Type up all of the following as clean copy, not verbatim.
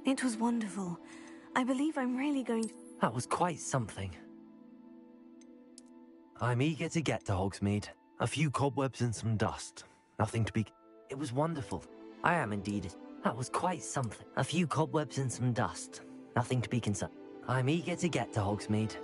It was wonderful. I believe I'm really going to... That was quite something. I'm eager to get to Hogsmeade. A few cobwebs and some dust. Nothing to be... It was wonderful. I am indeed. That was quite something. A few cobwebs and some dust. Nothing to be concerned. I'm eager to get to Hogsmeade.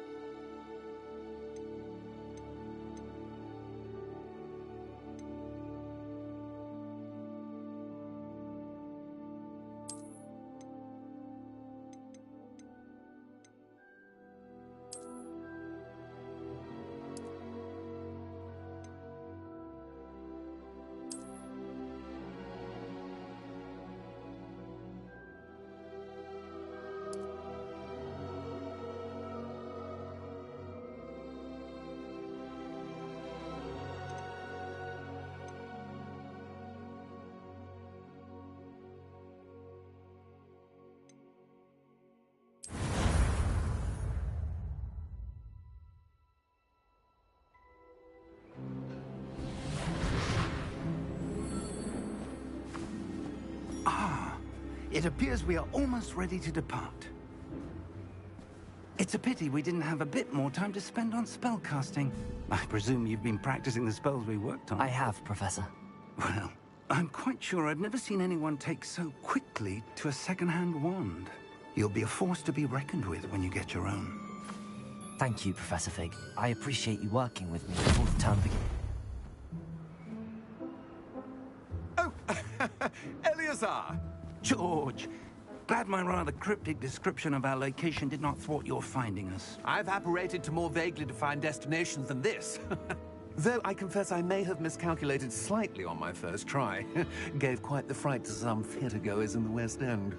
It appears we are almost ready to depart. It's a pity we didn't have a bit more time to spend on spellcasting. I presume you've been practicing the spells we worked on. I have, Professor. Well, I'm quite sure I've never seen anyone take so quickly to a second-hand wand. You'll be a force to be reckoned with when you get your own. Thank you, Professor Fig. I appreciate you working with me before the term begins. Oh, Eleazar! George, glad my rather cryptic description of our location did not thwart your finding us. I've apparated to more vaguely defined destinations than this. Though I confess I may have miscalculated slightly on my first try. Gave quite the fright to some theatre-goers in the West End.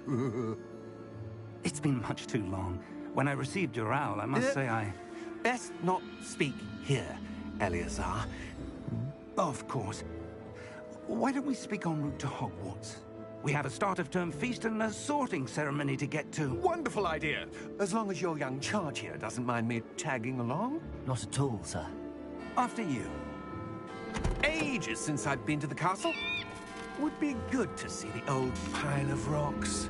It's been much too long. When I received your owl, I must say I... Best not speak here, Eleazar. Of course. Why don't we speak en route to Hogwarts? We have a start-of-term feast and a sorting ceremony to get to. Wonderful idea! As long as your young charge here doesn't mind me tagging along. Not at all, sir. After you. Ages since I've been to the castle. Would be good to see the old pile of rocks.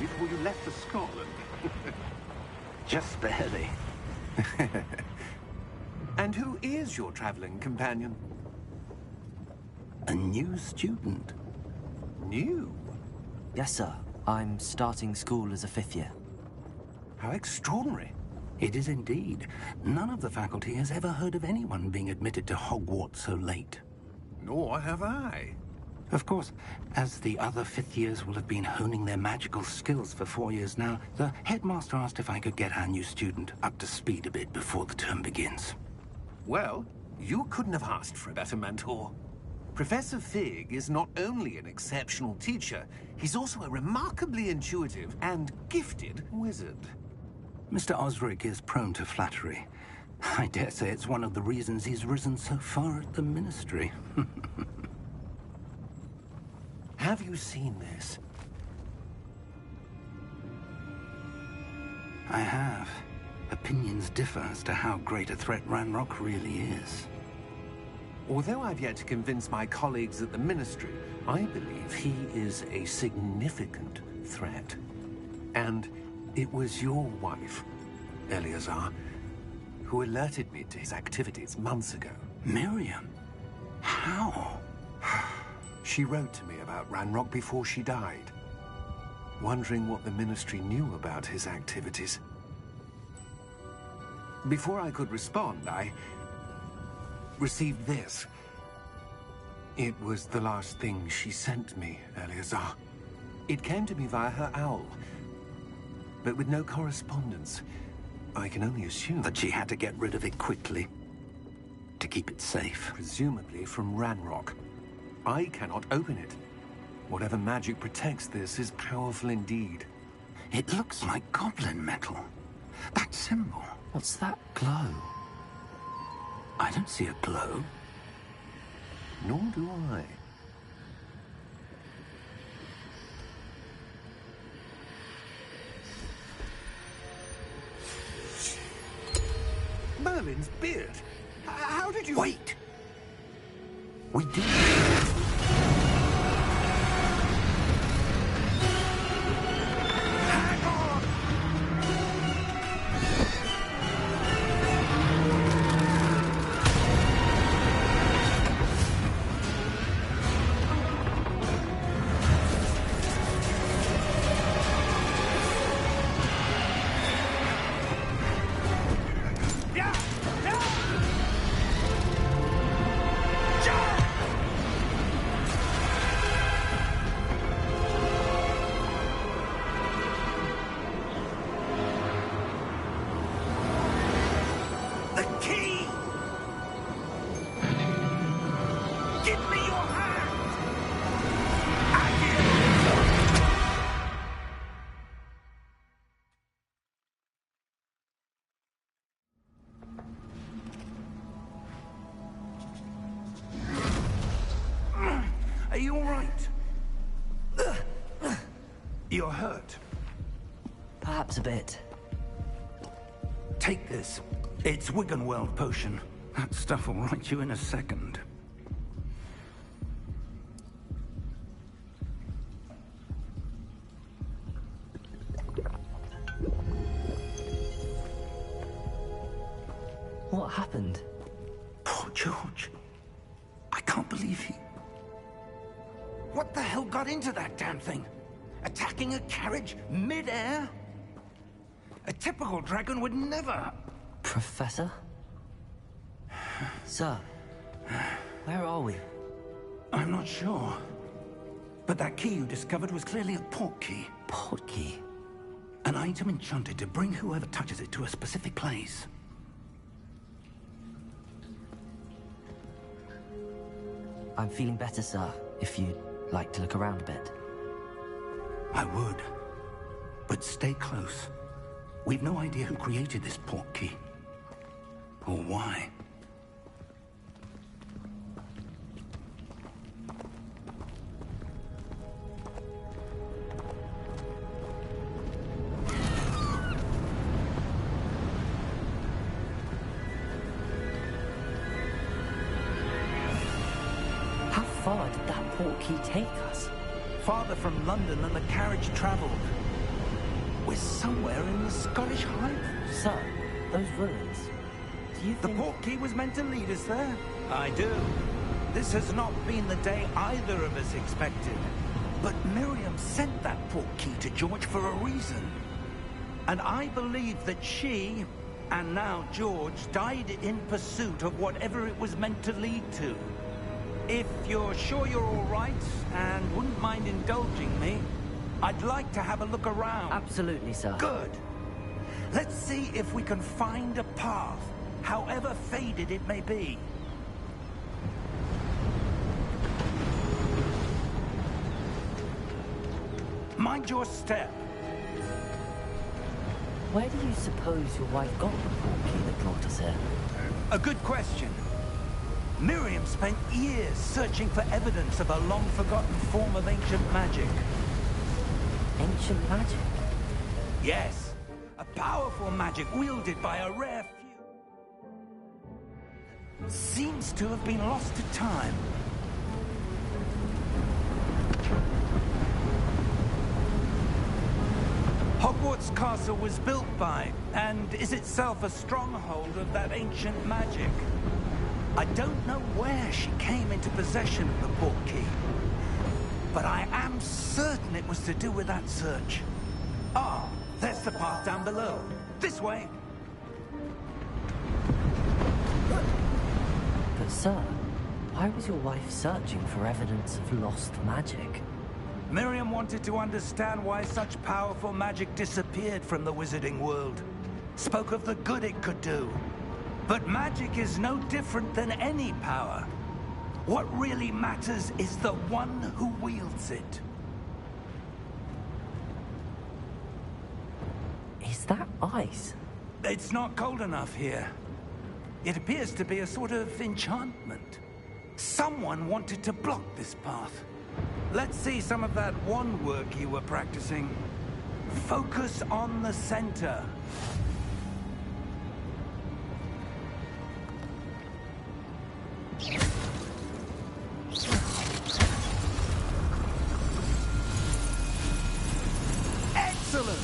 Before you left for Scotland. Just barely. And who is your traveling companion? A new student. New? Yes, sir. I'm starting school as a 5th year. How extraordinary. It is indeed. None of the faculty has ever heard of anyone being admitted to Hogwarts so late. Nor have I. Of course, as the other 5th years will have been honing their magical skills for 4 years now, the headmaster asked if I could get our new student up to speed a bit before the term begins. Well, you couldn't have asked for a better mentor. Professor Fig is not only an exceptional teacher, he's also a remarkably intuitive and gifted wizard. Mr. Osric is prone to flattery. I dare say it's one of the reasons he's risen so far at the Ministry. Have you seen this? I have. Opinions differ as to how great a threat Ranrock really is. Although I've yet to convince my colleagues at the Ministry, I believe he is a significant threat. And it was your wife, Eleazar, who alerted me to his activities months ago. Miriam? How? She wrote to me about Ranrock before she died, wondering what the Ministry knew about his activities. Before I could respond, I received this. It was the last thing she sent me, Eleazar. It came to me via her owl, but with no correspondence. I can only assume That she had to get rid of it quickly, to keep it safe. presumably from Ranrock. I cannot open it. Whatever magic protects this is powerful indeed. It looks like goblin metal. That symbol. What's that glow? I don't see a glow. Nor do I. Merlin's beard. How did you... Wait! We did. Hang on! Yeah! Yeah! The key! Give me your hand! Are you all right? You're hurt. Perhaps a bit. Take this. It's Wiggenweld potion. That stuff will right you in a second. What happened? Poor George. I can't believe he... What the hell got into that damn thing? Attacking a carriage mid-air? A typical dragon would never... Professor? Sir, where are we? I'm not sure. But that key you discovered was clearly a port key. Port key? An item enchanted to bring whoever touches it to a specific place. I'm feeling better, sir, if you'd like to look around a bit. I would. But stay close. We've no idea who created this port key. Or why. How far did that port key take us? Farther from London than the carriage traveled. We're somewhere in the Scottish Highlands. Sir, those ruins. Do you The think... port key was meant to lead us there. I do. This has not been the day either of us expected. But Miriam sent that port key to George for a reason. And I believe that she, and now George, died in pursuit of whatever it was meant to lead to. If you're sure you're all right, and wouldn't mind indulging me, I'd like to have a look around. Absolutely, sir. Good. Let's see if we can find a path, however faded it may be. Mind your step. Where do you suppose your wife got the port key that brought us here? A good question. Miriam spent years searching for evidence of a long-forgotten form of ancient magic. Ancient magic? Yes, a powerful magic wielded by a rare few. Seems to have been lost to time. Hogwarts Castle was built by, and is itself a stronghold of that ancient magic. I don't know where she came into possession of the portkey, but I am certain it was to do with that search. Ah, there's the path down below. This way. But sir, why was your wife searching for evidence of lost magic? Miriam wanted to understand why such powerful magic disappeared from the wizarding world. Spoke of the good it could do. But magic is no different than any power. What really matters is the one who wields it. Is that ice? It's not cold enough here. It appears to be a sort of enchantment. Someone wanted to block this path. Let's see some of that wand work you were practicing. Focus on the center. Excellent!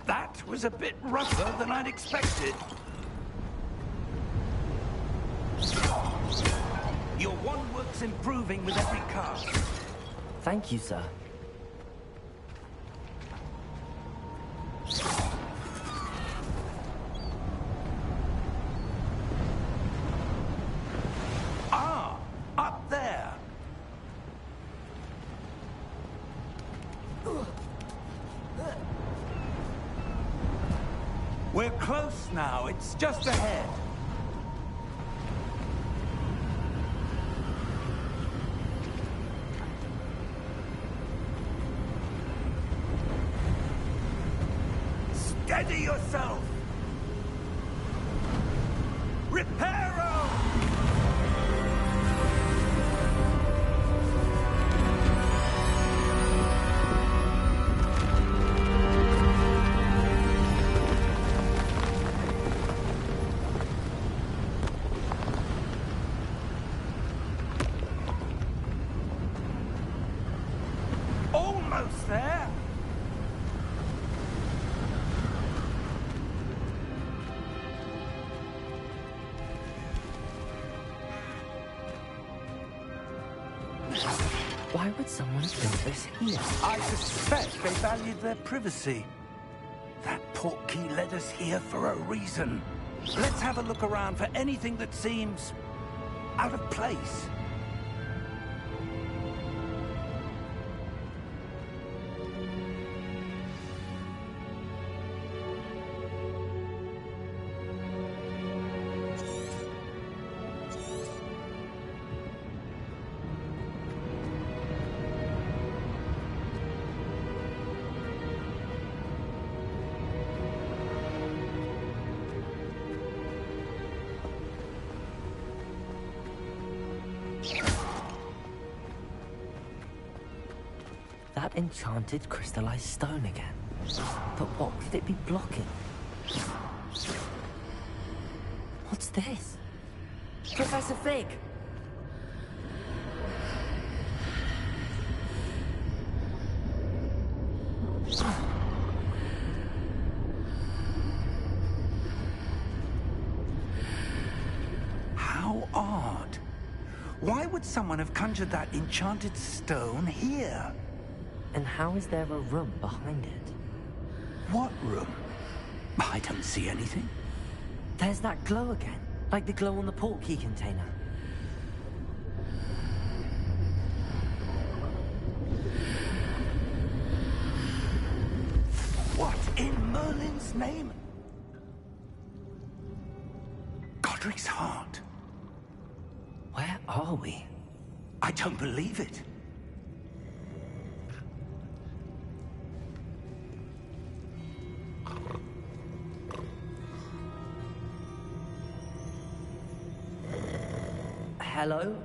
That was a bit rougher than I'd expected. Your wand work's improving with every cast. Thank you, sir. Ah, up there. We're close now. It's just ahead. Steady yourself! Reparo! Almost there! Why would someone build this here? I suspect they valued their privacy. That portkey led us here for a reason. Let's have a look around for anything that seems out of place. That enchanted crystallized stone again. But what could it be blocking? What's this? Professor Fig! How odd. Why would someone have conjured that enchanted stone here? And how is there a room behind it? What room? I don't see anything. There's that glow again, like the glow on the portkey container. What in Merlin's name? Godric's heart. Where are we? I don't believe it. Hello?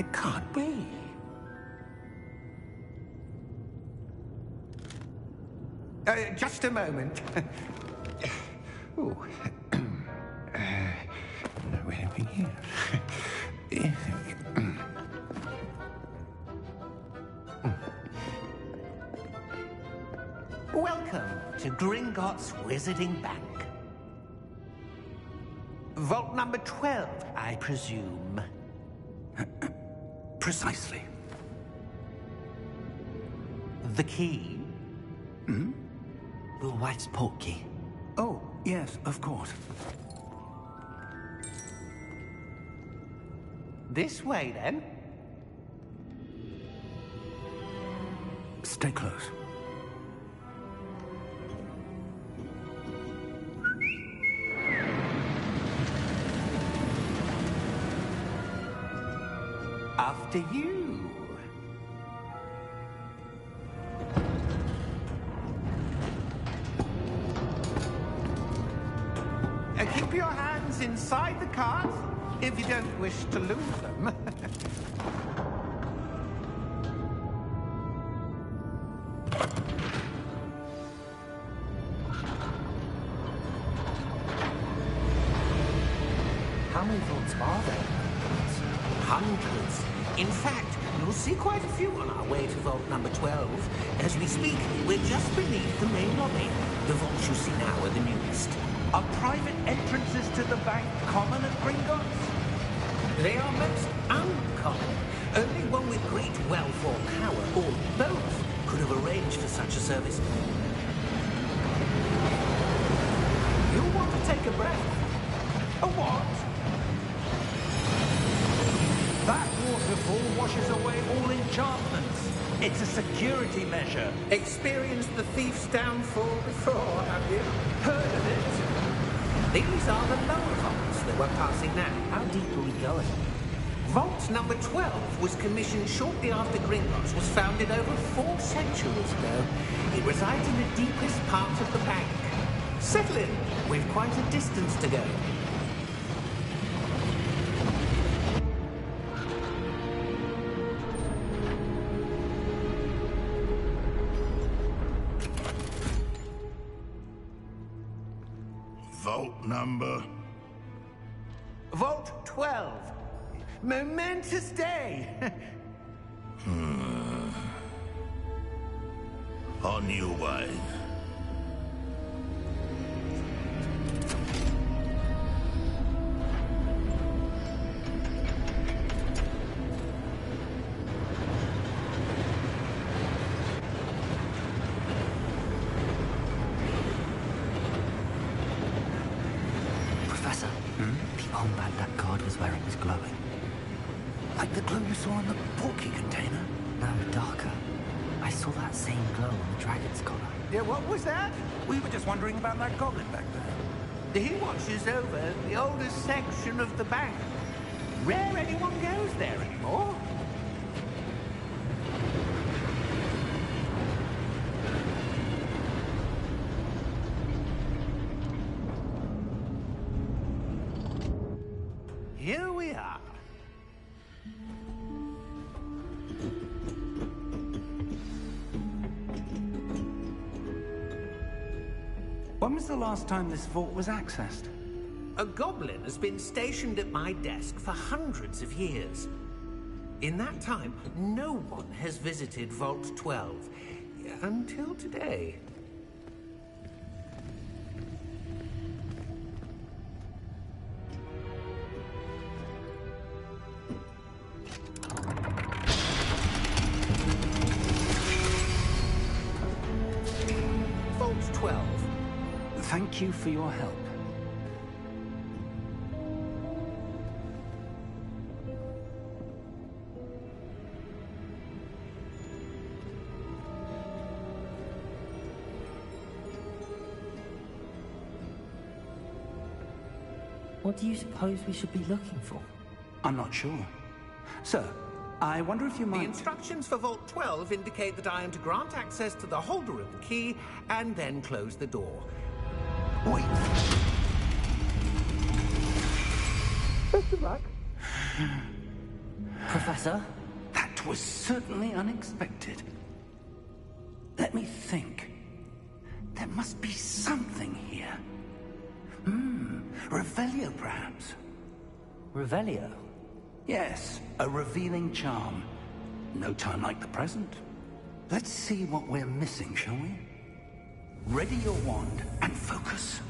It can't be. Just a moment. Oh. Where are we here? Welcome to Gringotts Wizarding Bank. Vault number 12, I presume. Precisely. The key? Hmm? Your wife's portkey. Oh, yes, of course. This way, then. Stay close. After you. Keep your hands inside the cart if you don't wish to lose them. How many vaults are there? Hundreds. In fact, you'll see quite a few on our way to vault number 12. As we speak, we're just beneath the main lobby. The vaults you see now are the newest. Are private entrances to the bank common at Gringotts? They are most uncommon. Only one with great wealth or power, or both, could have arranged for such a service. You'll want to take a breath. A what? That waterfall washes away all enchantments. It's a security measure. Experienced the thief's downfall before, have you? Heard of it? These are the lower vaults that we're passing now. How deep are we going? Vault number 12 was commissioned shortly after Gringotts was founded over 4 centuries ago. It resides in the deepest part of the bank. Settle in. We've quite a distance to go. Vault number? Vault 12. Momentous day. On your way. Professor, the armband that guard was wearing was glowing. Like the glow you saw on the portkey container? No, darker. I saw that same glow on the dragon's collar. Yeah, what was that? We were just wondering about that goblin back there. He watches over the oldest section of the bank. Rare anyone goes there anymore. Here we are. When was the last time this vault was accessed? A goblin has been stationed at my desk for hundreds of years. In that time, no one has visited Vault 12. Until today. Vault 12. Thank you for your help. What do you suppose we should be looking for? I'm not sure. Sir, I wonder if you might... The instructions for Vault 12 indicate that I am to grant access to the holder of the key and then close the door. Wait. Best of luck. Professor? That was certainly unexpected. Let me think. There must be something here. Revelio, perhaps. Revelio? Yes, a revealing charm. No time like the present. Let's see what we're missing, shall we? Ready your wand and focus.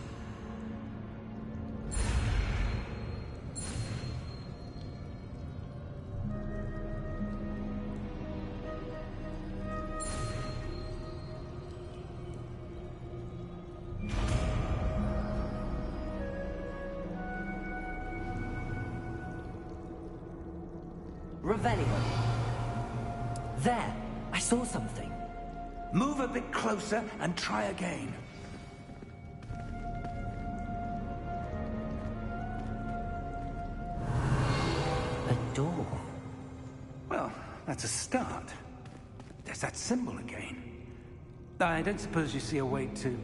Revelio. There, I saw something. Move a bit closer and try again. A door. Well, that's a start. There's that symbol again. I don't suppose you see a way to...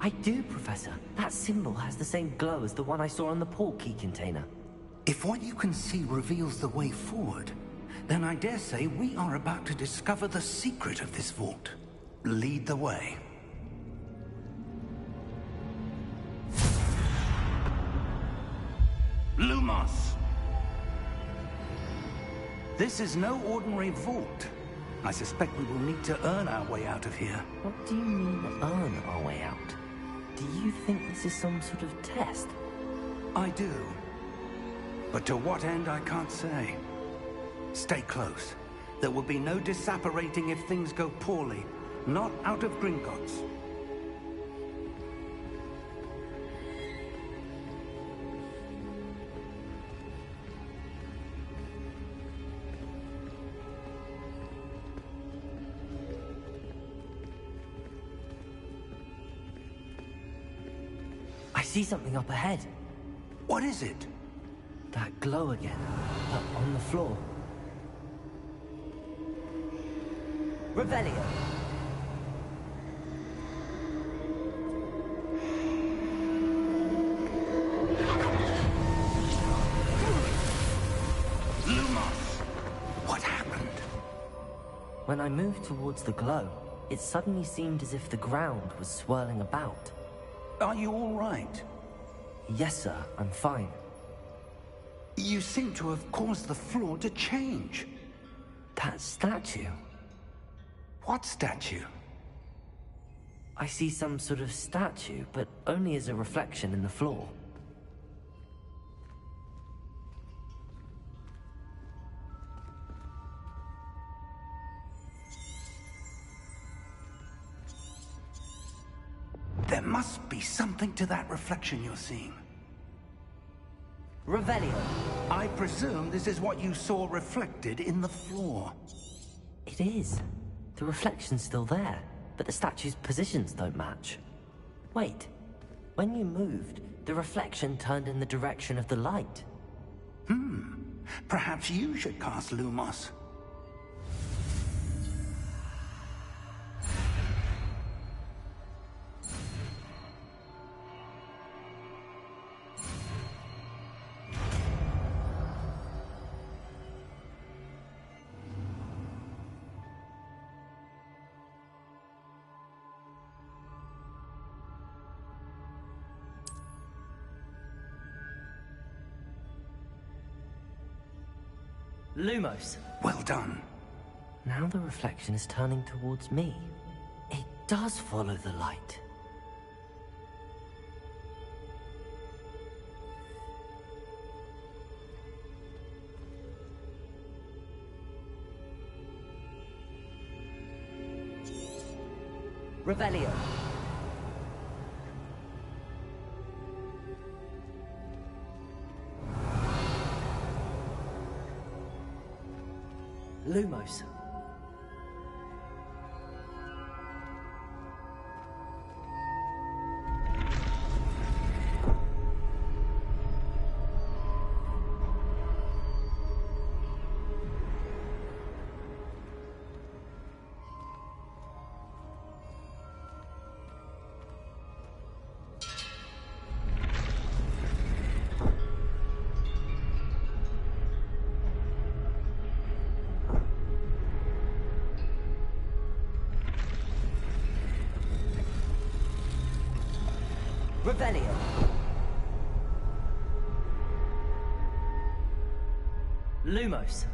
I do, Professor. That symbol has the same glow as the one I saw on the portkey container. If what you can see reveals the way forward, then I dare say we are about to discover the secret of this vault. Lead the way. Lumos! This is no ordinary vault. I suspect we will need to earn our way out of here. What do you mean, earn our way out? Do you think this is some sort of test? I do. But to what end, I can't say. Stay close. There will be no disapparating if things go poorly. Not out of Gringotts. I see something up ahead. What is it? That glow again, up on the floor. Revelio. Lumos! What happened? When I moved towards the glow, it suddenly seemed as if the ground was swirling about. Are you all right? Yes, sir, I'm fine. You seem to have caused the floor to change. That statue. What statue? I see some sort of statue, but only as a reflection in the floor. There must be something to that reflection you're seeing. Revelio. I presume this is what you saw reflected in the floor. It is. The reflection's still there, but the statue's positions don't match. Wait. When you moved, the reflection turned in the direction of the light. Perhaps you should cast Lumos. Lumos. Well done. Now the reflection is turning towards me. It does follow the light. Revelio. Lumos. Revelio. Lumos.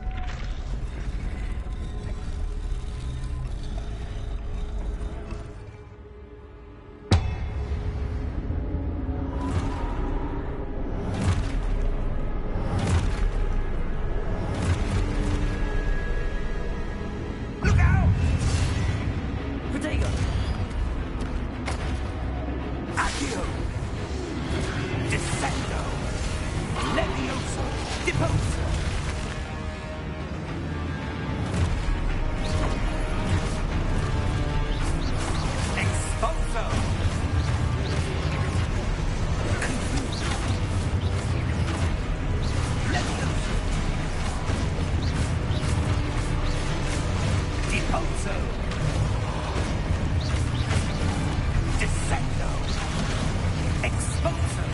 Look out! Protego. Accio! Descendo! Levioso! Deposo! Exposo! Levioso! Deposo! Descendo! Exposo!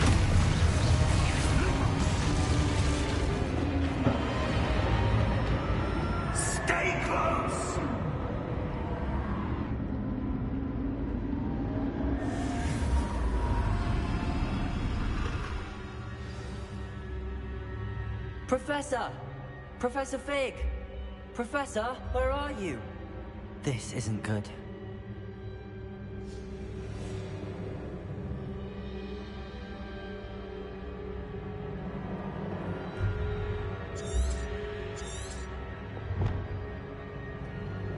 Stay close! Professor! Professor Fig! Professor, where are you? This isn't good.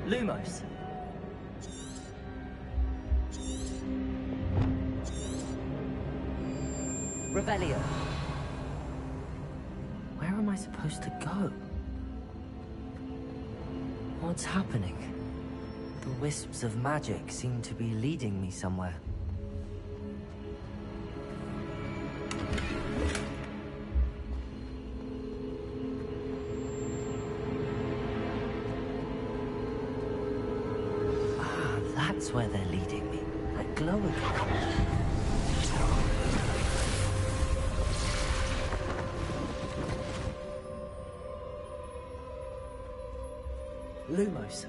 Lumos. Revelio. Where am I supposed to go? What's happening? The wisps of magic seem to be leading me somewhere. Ah, that's where they're leading me. That glow again. Lumos.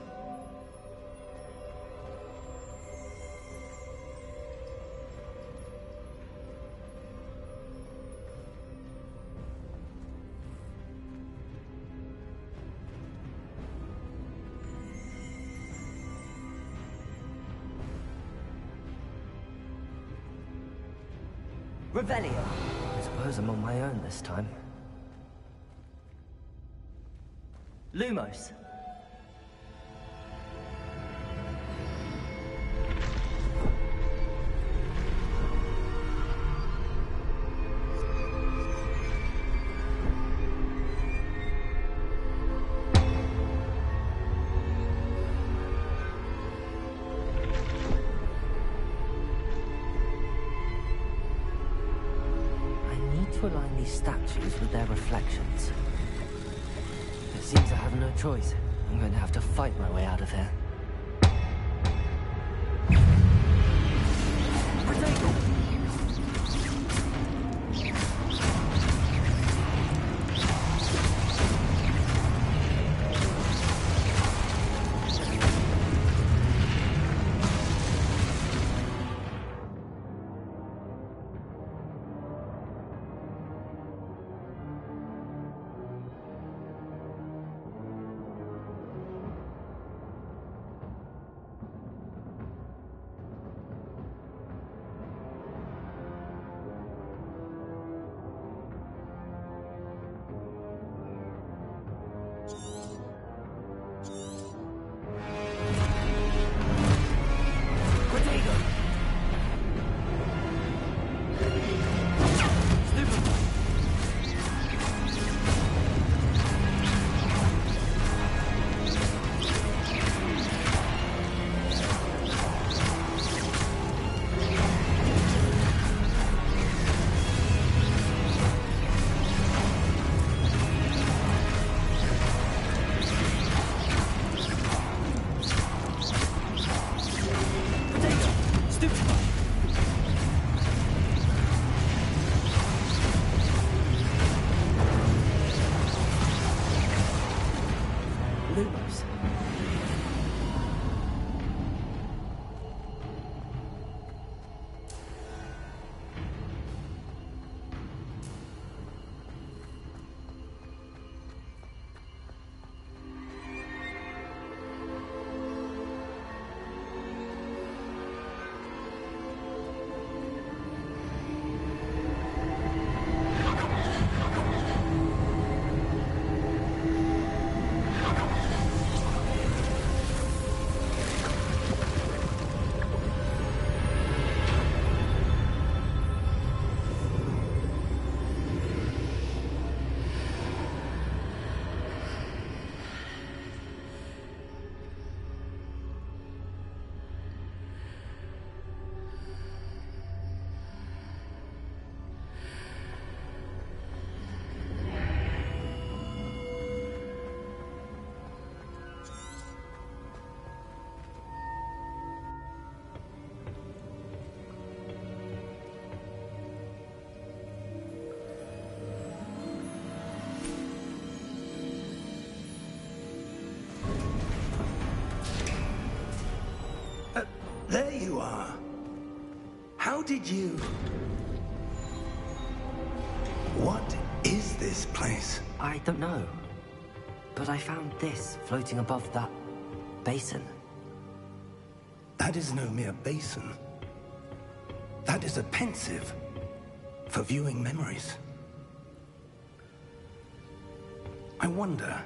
Revelio. I suppose I'm on my own this time. Lumos. To align these statues with their reflections. It seems I have no choice. I'm going to have to fight my way out of here. Protego! are. How did you... What is this place? I don't know. But I found this floating above that basin. That is no mere basin. That is a pensive for viewing memories. I wonder...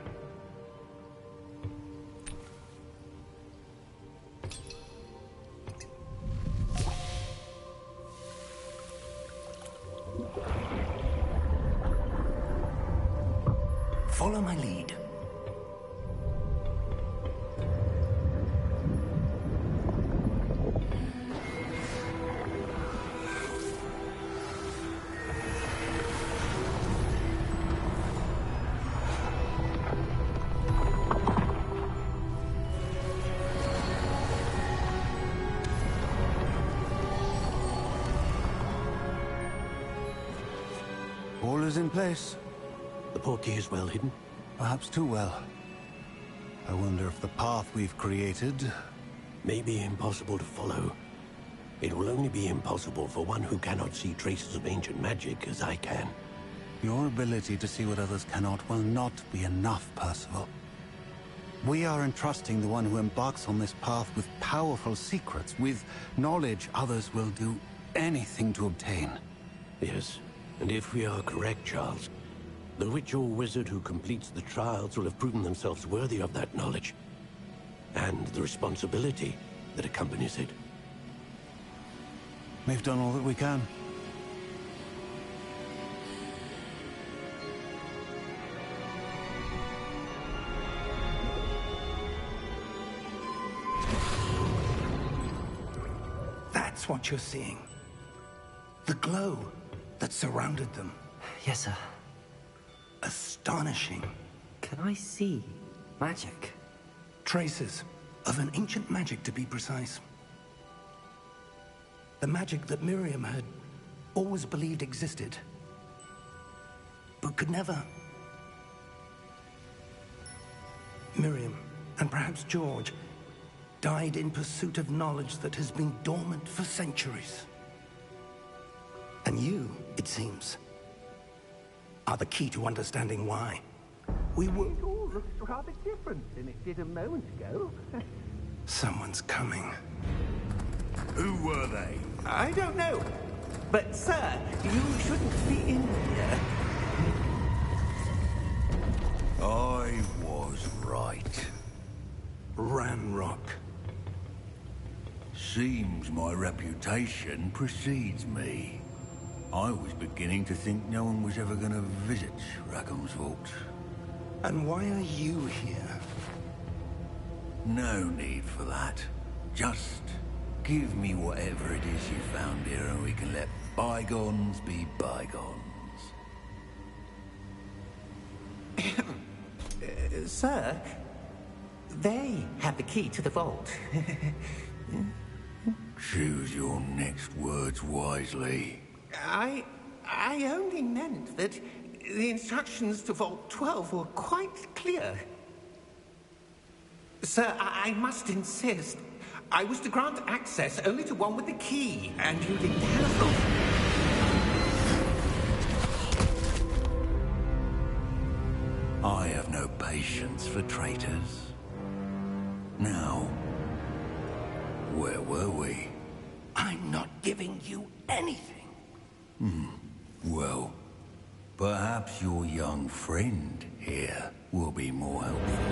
Follow my lead. All is in place. The portkey is well hidden? Perhaps too well. I wonder if the path we've created... May be impossible to follow. It will only be impossible for one who cannot see traces of ancient magic as I can. Your ability to see what others cannot will not be enough, Percival. We are entrusting the one who embarks on this path with powerful secrets, with knowledge others will do anything to obtain. Yes, and if we are correct, Charles, the witch or wizard who completes the trials will have proven themselves worthy of that knowledge, and the responsibility that accompanies it. We've done all that we can. That's what you're seeing. The glow that surrounded them. Yes, sir. Astonishing. Can I see magic? Traces of an ancient magic, to be precise. The magic that Miriam had always believed existed, but could never. Miriam, and perhaps George, died in pursuit of knowledge that has been dormant for centuries. And you, it seems, are the key to understanding why. We were... It all looks rather different than it did a moment ago. Someone's coming. Who were they? I don't know. But, sir, you shouldn't be in here. I was right. Ranrock. Seems my reputation precedes me. I was beginning to think no one was ever going to visit Rackham's Vault. And why are you here? No need for that. Just give me whatever it is you found here and we can let bygones be bygones. Sir, they have the key to the vault. Choose your next words wisely. I only meant that the instructions to Vault 12 were quite clear. Sir, I must insist. I was to grant access only to one with the key, and you didn't have them. I have no patience for traitors. Now, where were we? I'm not giving you anything. Well, perhaps your young friend here will be more helpful.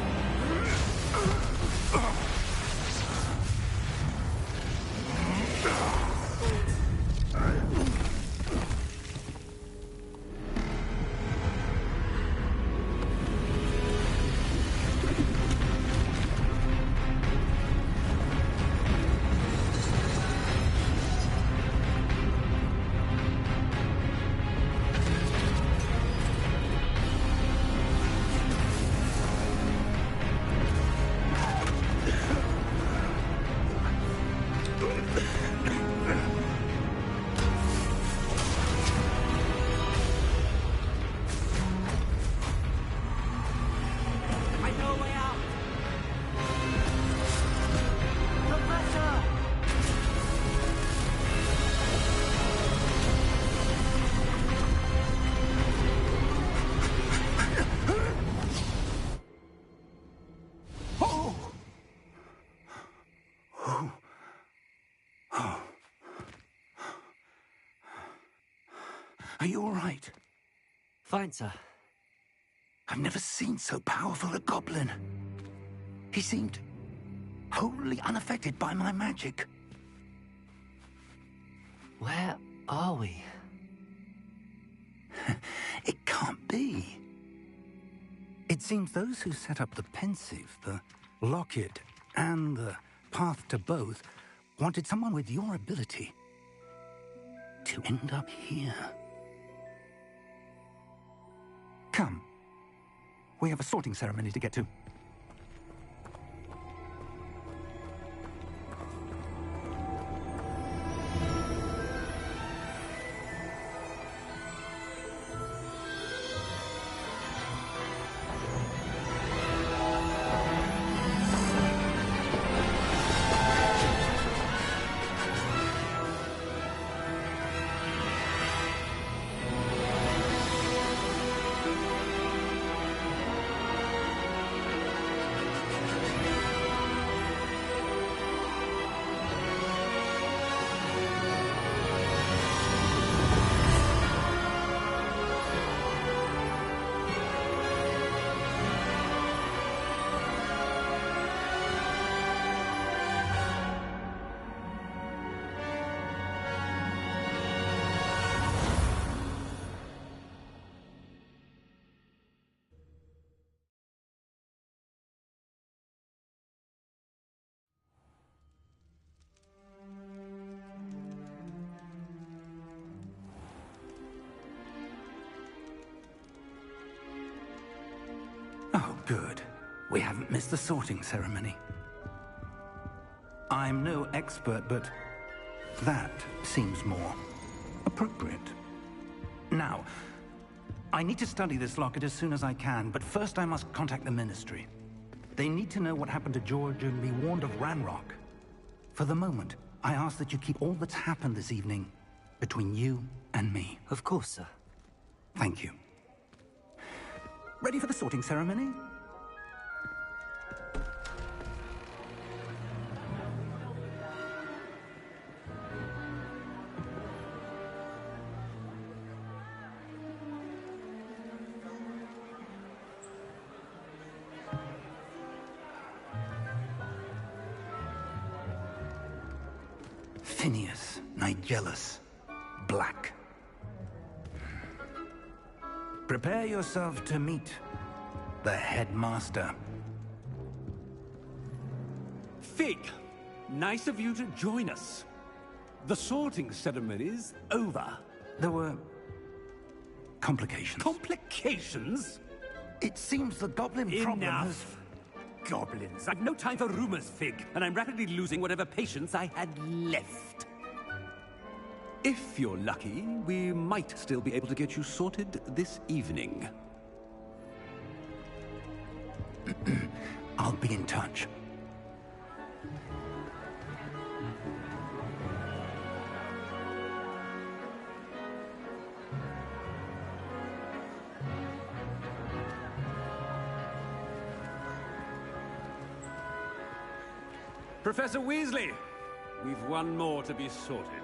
Are you all right? Fine, sir. I've never seen so powerful a goblin. He seemed wholly unaffected by my magic. Where are we? It can't be. It seems those who set up the pensive, the locket, and the path to both wanted someone with your ability to end up here. Come. We have a sorting ceremony to get to. Oh, good. We haven't missed the sorting ceremony. I'm no expert, but that seems more appropriate. Now, I need to study this locket as soon as I can, but first I must contact the Ministry. They need to know what happened to George and be warned of Ranrock. For the moment, I ask that you keep all that's happened this evening between you and me. Of course, sir. Thank you. Ready for the sorting ceremony? Phineas, Nigellus, Black. Prepare yourself to meet the headmaster. Fig, nice of you to join us. The sorting ceremony's over. There were complications. Complications? It seems the goblin problem has... Enough! Goblins. I've no time for rumors, Fig, and I'm rapidly losing whatever patience I had left. If you're lucky, we might still be able to get you sorted this evening. I'll be in touch. Professor Weasley, we've one more to be sorted.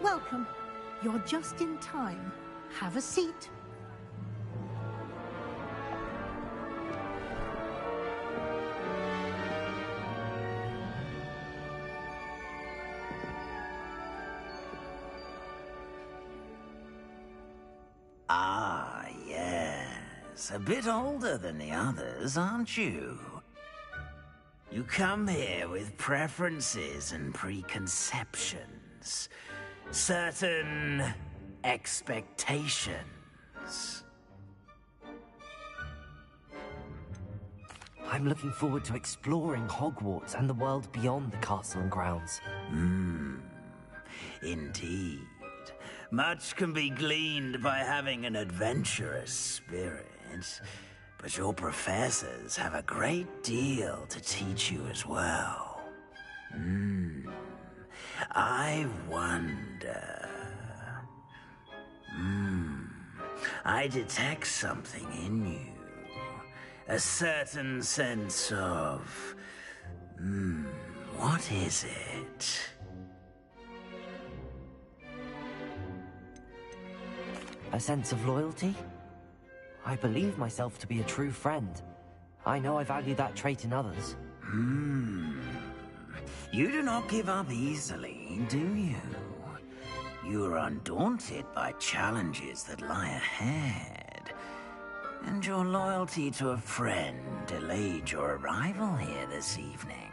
Welcome. You're just in time. Have a seat. Ah, yes. A bit older than the others, aren't you? You come here with preferences and preconceptions. Certain expectations. I'm looking forward to exploring Hogwarts and the world beyond the castle and grounds. Indeed. Much can be gleaned by having an adventurous spirit, but your professors have a great deal to teach you as well. I wonder... I detect something in you. A certain sense of... what is it? A sense of loyalty? I believe myself to be a true friend. I know I value that trait in others. You do not give up easily, do you? You are undaunted by challenges that lie ahead. And your loyalty to a friend delayed your arrival here this evening.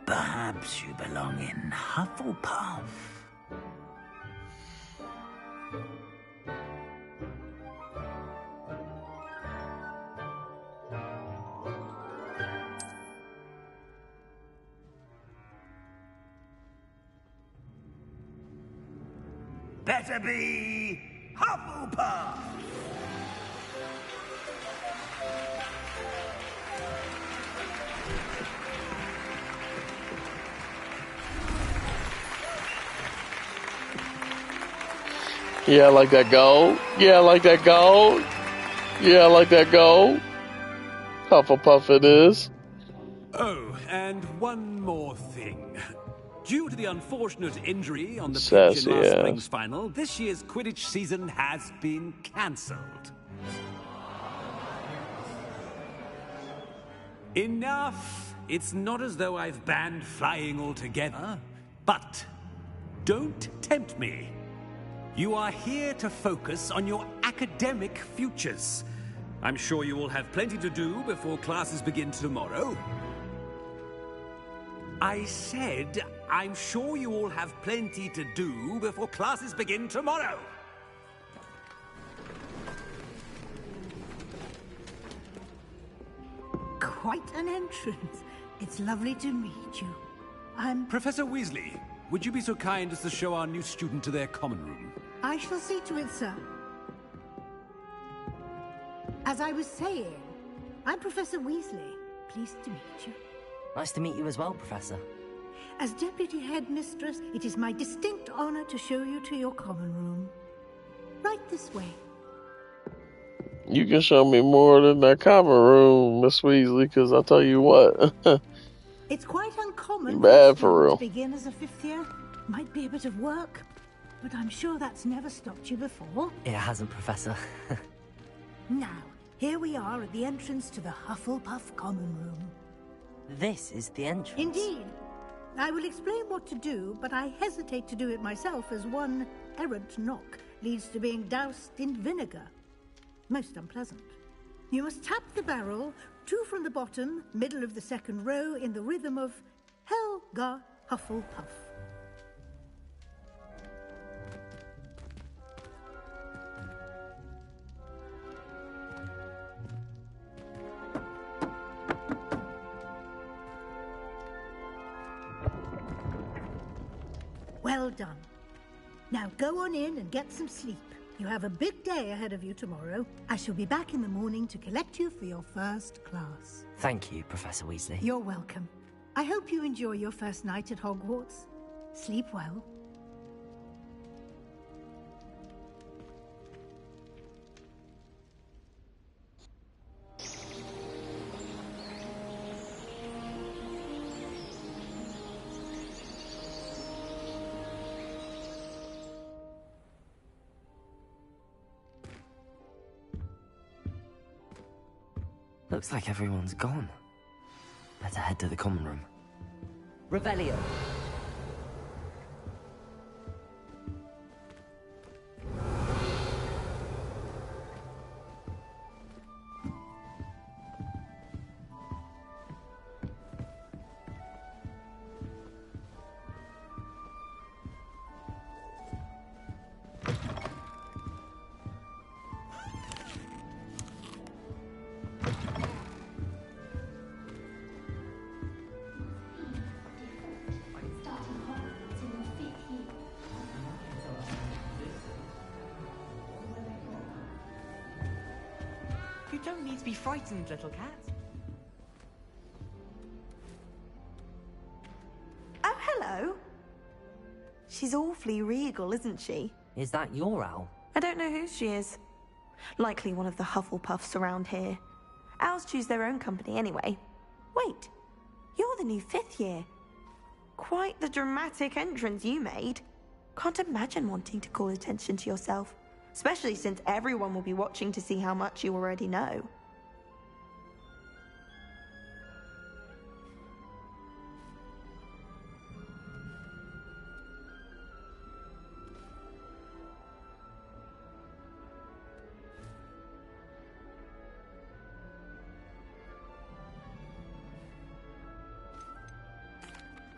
Perhaps you belong in Hufflepuff. Better be Hufflepuff! Yeah, I like that gold. Yeah, I like that gold. Yeah, I like that gold. Hufflepuff it is. Oh, and one more thing. Due to the unfortunate injury on the pitch Sassy in last ass. spring's final, this year's Quidditch season has been cancelled. Enough! It's not as though I've banned flying altogether, but don't tempt me. You are here to focus on your academic futures. I'm sure you will have plenty to do before classes begin tomorrow. I said, I'm sure you all have plenty to do before classes begin tomorrow. Quite an entrance. It's lovely to meet you. Professor Weasley, would you be so kind as to show our new student to their common room? I shall see to it, sir. As I was saying, I'm Professor Weasley. Pleased to meet you. Nice to meet you as well, Professor. As Deputy Headmistress, it is my distinct honor to show you to your common room. Right this way. You can show me more than that common room, Miss Weasley, because I'll tell you what. It's quite uncommon Bad for for real. to begin as a fifth year. Might be a bit of work, but I'm sure that's never stopped you before. It hasn't, Professor. Now, here we are at the entrance to the Hufflepuff common room. This is the entrance. Indeed. I will explain what to do, but I hesitate to do it myself as one errant knock leads to being doused in vinegar. Most unpleasant. You must tap the barrel, 2 from the bottom, middle of the second row, in the rhythm of Helga Hufflepuff. Well done. Now go on in and get some sleep. You have a big day ahead of you tomorrow. I shall be back in the morning to collect you for your first class. Thank you, Professor Weasley. You're welcome. I hope you enjoy your first night at Hogwarts. Sleep well. Looks like everyone's gone. Better head to the common room. Revelio. You don't need to be frightened, little cat. Oh, hello. She's awfully regal, isn't she? Is that your owl? I don't know who she is. Likely one of the Hufflepuffs around here. Owls choose their own company anyway. Wait, you're the new 5th year. Quite the dramatic entrance you made. Can't imagine wanting to call attention to yourself. especially since everyone will be watching to see how much you already know.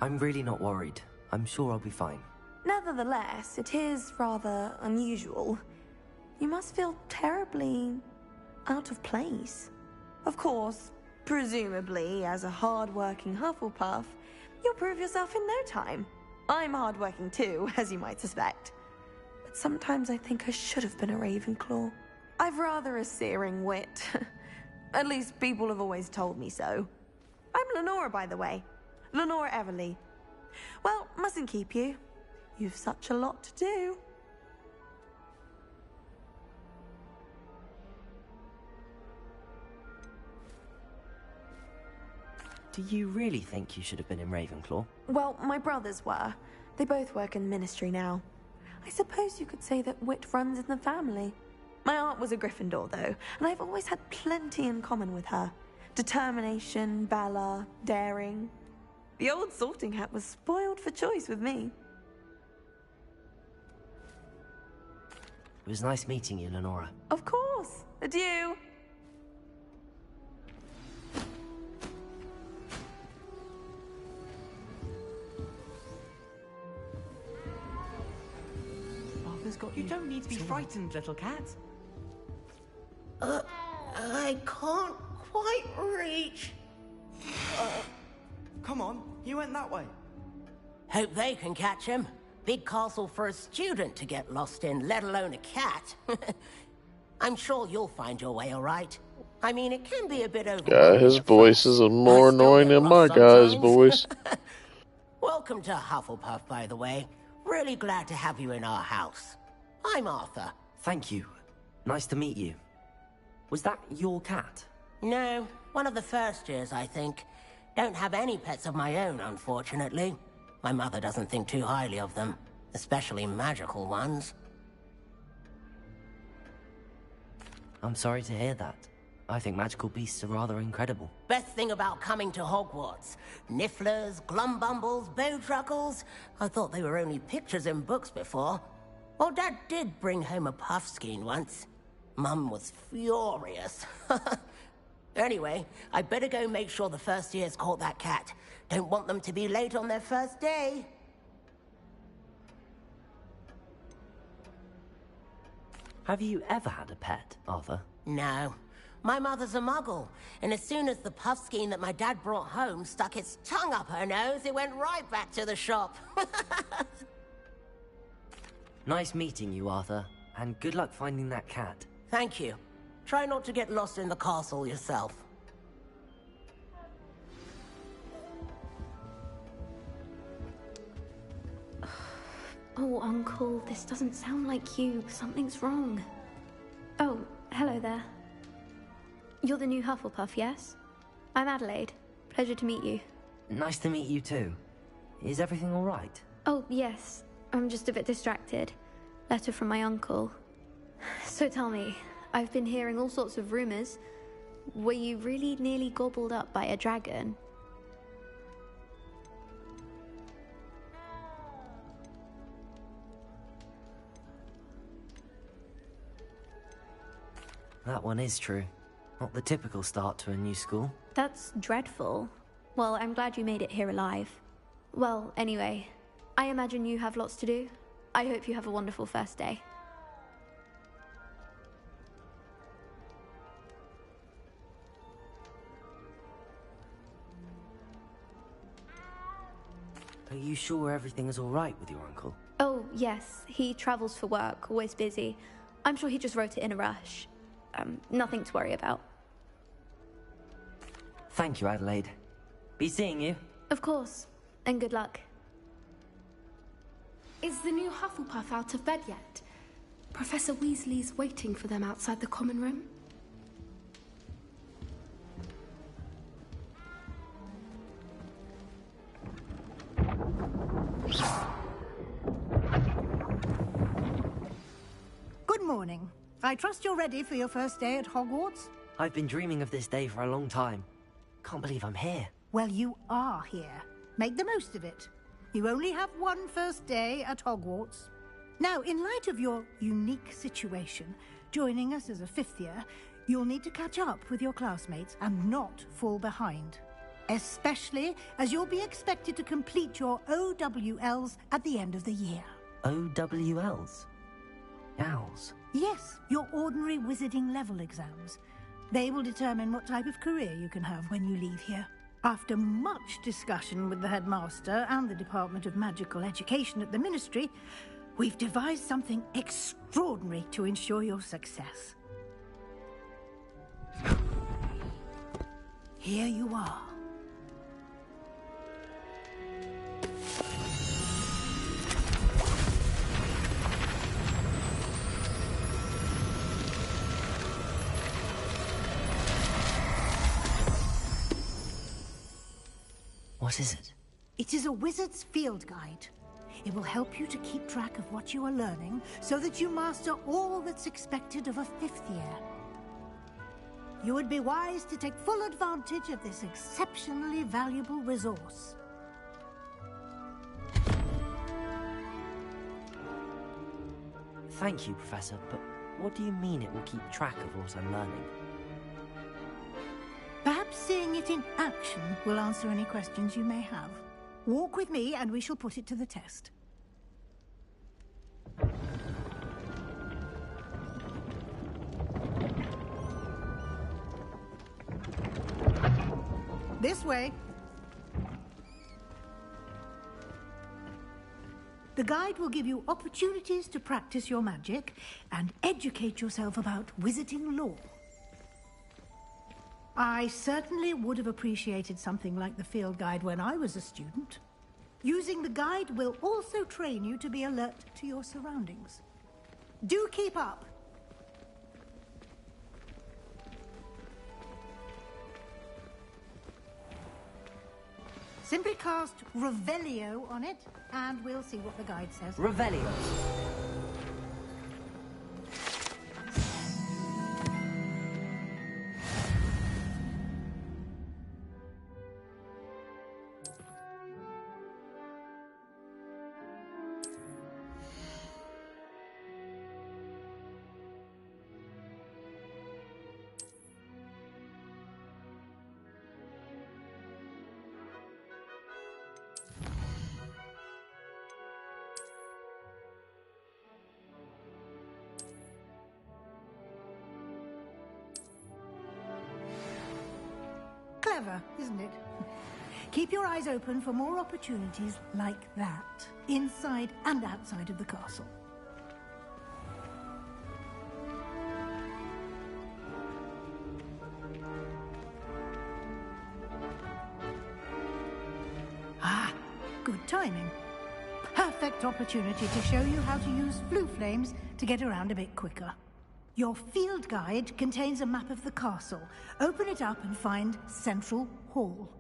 I'm really not worried. I'm sure I'll be fine. Nevertheless, it is rather unusual. You must feel terribly out of place. Of course, presumably, as a hard-working Hufflepuff, you'll prove yourself in no time. I'm hard-working too, as you might suspect. But sometimes I think I should have been a Ravenclaw. I've rather a searing wit. At least people have always told me so. I'm Lenora, by the way. Lenora Everly. Well, mustn't keep you. You've such a lot to do. Do you really think you should have been in Ravenclaw? Well, my brothers were. They both work in the Ministry now. I suppose you could say that wit runs in the family. My aunt was a Gryffindor, though, and I've always had plenty in common with her. Determination, valor, daring. The old sorting hat was spoiled for choice with me. It was nice meeting you, Lenora. Of course. Adieu. You don't need to be frightened, little cat. I can't quite reach. Come on, you went that way. Hope they can catch him. Big castle for a student to get lost in, let alone a cat. I'm sure you'll find your way all right. I mean, it can be a bit over. Yeah, his voice is more annoying than my guy's voice. Welcome to Hufflepuff, by the way. Really glad to have you in our house. I'm Arthur. Thank you. Nice to meet you. Was that your cat? No, one of the first years, I think. Don't have any pets of my own, unfortunately. My mother doesn't think too highly of them, especially magical ones. I'm sorry to hear that. I think magical beasts are rather incredible. Best thing about coming to Hogwarts. Nifflers, Glumbumbles, Bowtruckles. I thought they were only pictures in books before. Well, Dad did bring home a Puffskein once. Mum was furious. Anyway, I better go make sure the first years caught that cat. Don't want them to be late on their first day. Have you ever had a pet, Arthur? No. My mother's a muggle, and as soon as the Puffskein that my dad brought home stuck its tongue up her nose, it went right back to the shop. Nice meeting you, Arthur, and good luck finding that cat. Thank you. Try not to get lost in the castle yourself. Oh, Uncle, this doesn't sound like you. Something's wrong. Oh, hello there. You're the new Hufflepuff, yes? I'm Adelaide. Pleasure to meet you. Nice to meet you too. Is everything all right? Oh, yes. I'm just a bit distracted. Letter from my uncle. So tell me, I've been hearing all sorts of rumors. Were you really nearly gobbled up by a dragon? That one is true. Not the typical start to a new school. That's dreadful. Well, I'm glad you made it here alive. Well, anyway, I imagine you have lots to do. I hope you have a wonderful first day. Are you sure everything is all right with your uncle? Oh, yes. He travels for work, always busy. I'm sure he just wrote it in a rush. Nothing to worry about. Thank you, Adelaide. Be seeing you. Of course. And good luck. Is the new Hufflepuff out of bed yet? Professor Weasley's waiting for them outside the common room. morning. I trust you're ready for your first day at Hogwarts? I've been dreaming of this day for a long time. Can't believe I'm here. Well, you are here. Make the most of it. You only have one first day at Hogwarts. Now, in light of your unique situation, joining us as a fifth year, you'll need to catch up with your classmates and not fall behind. Especially as you'll be expected to complete your OWLs at the end of the year. OWLs? Owls? Yes, your ordinary wizarding level exams. They will determine what type of career you can have when you leave here. After much discussion with the headmaster and the Department of Magical Education at the Ministry, we've devised something extraordinary to ensure your success. Here you are. What is it? It is a wizard's field guide. It will help you to keep track of what you are learning so that you master all that's expected of a fifth year. You would be wise to take full advantage of this exceptionally valuable resource. Thank you, Professor, but what do you mean it will keep track of what I'm learning? Perhaps seeing it in action will answer any questions you may have. Walk with me and we shall put it to the test. This way. The guide will give you opportunities to practice your magic and educate yourself about wizarding lore. I certainly would have appreciated something like the field guide when I was a student. Using the guide will also train you to be alert to your surroundings. Do keep up! Simply cast Revelio on it, and we'll see what the guide says. Revelio. Clever, isn't it? Keep your eyes open for more opportunities like that, inside and outside of the castle. Ah, good timing. Perfect opportunity to show you how to use flue flames to get around a bit quicker. Your field guide contains a map of the castle. Open it up and find Central Hall.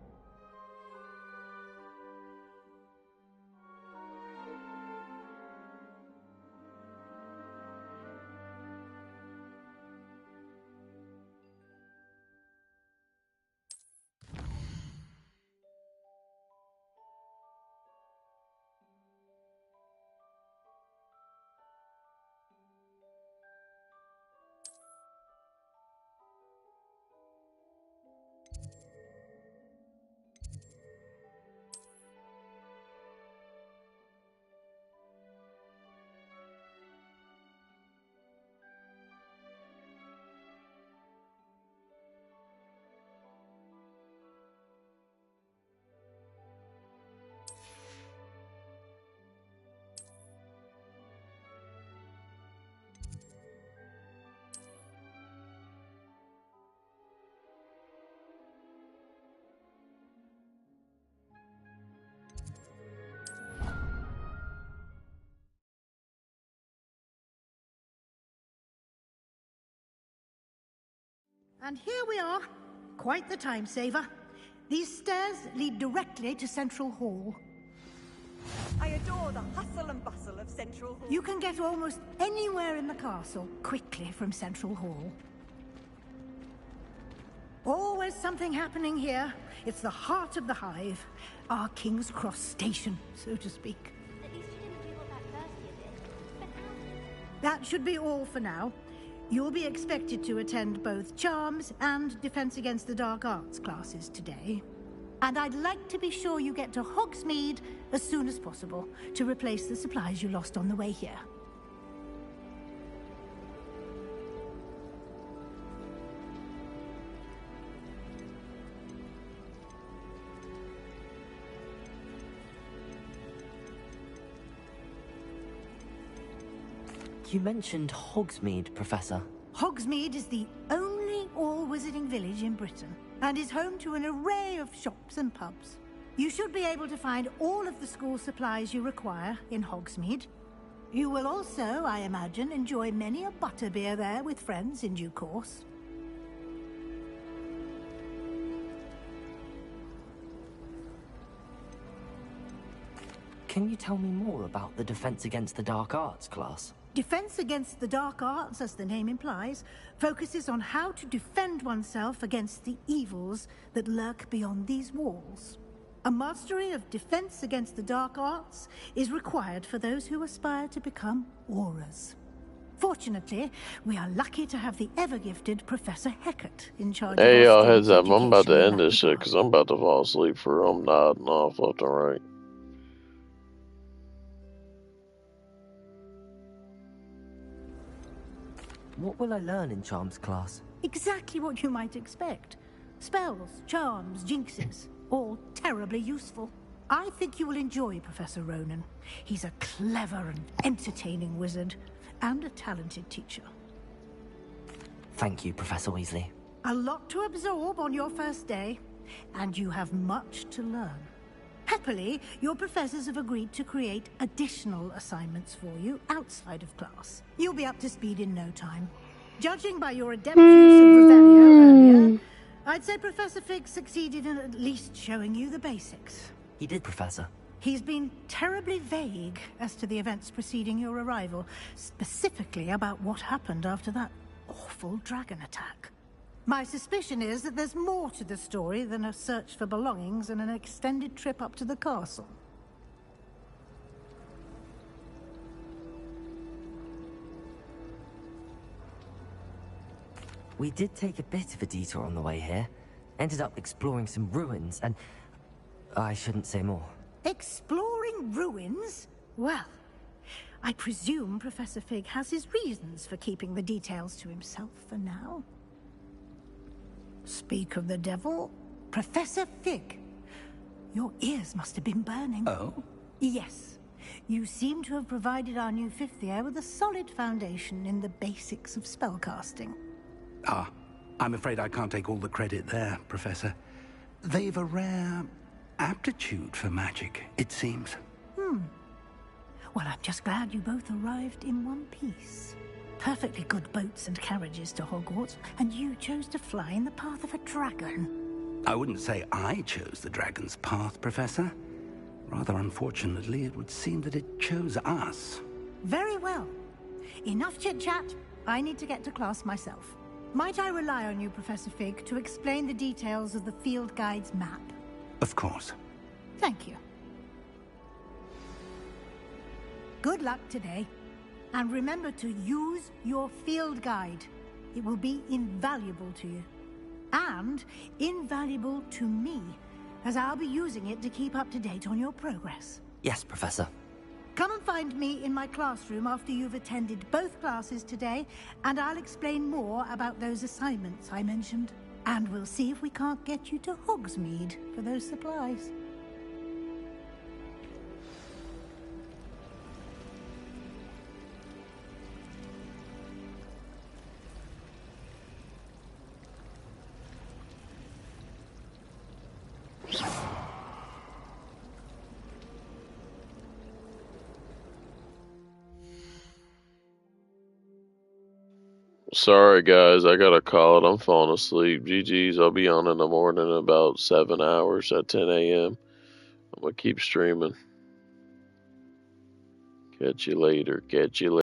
And here we are. Quite the time saver. These stairs lead directly to Central Hall. I adore the hustle and bustle of Central You can get almost anywhere in the castle quickly from Central Hall. Always something happening here. It's the heart of the Hive. Our King's Cross station, so to speak. At least you didn't do what that first year did. But now... That should be all for now. You'll be expected to attend both Charms and Defense Against the Dark Arts classes today. And I'd like to be sure you get to Hogsmeade as soon as possible to replace the supplies you lost on the way here. You mentioned Hogsmeade, Professor. Hogsmeade is the only all-wizarding village in Britain and is home to an array of shops and pubs. You should be able to find all of the school supplies you require in Hogsmeade. You will also, I imagine, enjoy many a butterbeer there with friends in due course. Can you tell me more about the Defense Against the Dark Arts class? Defense Against the Dark Arts, as the name implies, focuses on how to defend oneself against the evils that lurk beyond these walls. A mastery of Defense Against the Dark Arts is required for those who aspire to become Aurors. Fortunately, we are lucky to have the ever-gifted Professor Hecat in charge of Hey, our y'all, heads students' up. I'm about to education end in this that shit because I'm about to fall asleep for I'm nodding off left and right. What will I learn in Charms class? Exactly what you might expect. Spells, charms, jinxes, all terribly useful. I think you will enjoy Professor Ronan. He's a clever and entertaining wizard, and a talented teacher. Thank you, Professor Weasley. A lot to absorb on your first day, and you have much to learn. Happily, your professors have agreed to create additional assignments for you outside of class. You'll be up to speed in no time. Judging by your adept use of Revelio earlier, I'd say Professor Fig succeeded in at least showing you the basics. He did, Professor. He's been terribly vague as to the events preceding your arrival, specifically about what happened after that awful dragon attack. My suspicion is that there's more to the story than a search for belongings and an extended trip up to the castle. We did take a bit of a detour on the way here. Ended up exploring some ruins and... I shouldn't say more. Exploring ruins? Well, I presume Professor Fig has his reasons for keeping the details to himself for now. Speak of the devil, Professor Fig. Your ears must have been burning. Oh? Yes. You seem to have provided our new fifth year with a solid foundation in the basics of spellcasting. Ah, I'm afraid I can't take all the credit there, Professor. They've a rare aptitude for magic, it seems. Well, I'm just glad you both arrived in one piece. Perfectly good boats and carriages to Hogwarts, and you chose to fly in the path of a dragon. I wouldn't say I chose the dragon's path, Professor. Rather unfortunately, it would seem that it chose us. Very well. Enough chit-chat. I need to get to class myself. Might I rely on you, Professor Fig, to explain the details of the field guide's map? Of course. Thank you. Good luck today. And remember to use your field guide. It will be invaluable to you. And invaluable to me, as I'll be using it to keep up to date on your progress. Yes, Professor. Come and find me in my classroom after you've attended both classes today, and I'll explain more about those assignments I mentioned. And we'll see if we can't get you to Hogsmeade for those supplies. Sorry, guys. I gotta call it. I'm falling asleep. GG's. I'll be on in the morning in about 7 hours at 10 a.m. I'm gonna keep streaming. Catch you later. Catch you later.